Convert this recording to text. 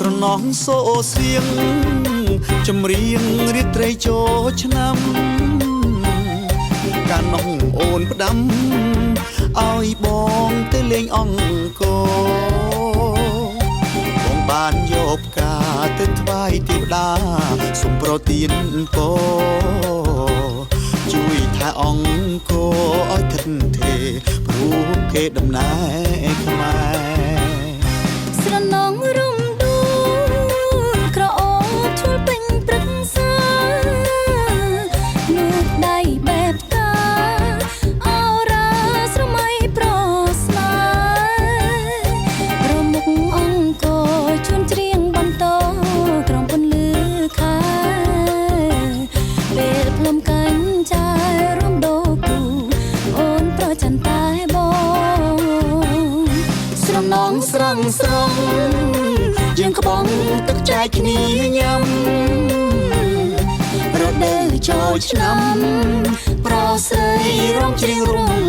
ស្រណងសូសៀងចម្រៀងរាត្រីចូលឆ្នាំកាននោះអូនផ្ដាំឲ្យបងទៅលេងអង្គបងបានយកផ្កាទៅថ្វាយទេវតាសូមប្រទានពរជួយថែអង្គឲ្យថិតទេព្រោះគេដំណើរខ្មែរស្រណងរំដួលក្រអូបឈុលពេញព្រឹកសានួនដៃបែបតាអរាស្រមៃប្រស្នារមុខអង្គជួនច្រៀងបន្តក្រំពន្លឺខែពេលភ្លុំកាញ់ចាយរំដោគូអូនប្រច័នតែបងស្រណងស្រងស្រងយើងក្បងទឹកចែកគ្នាញ៉ាំរដូវចូលឆ្នាំប្រស្រីរងច្រៀងរំ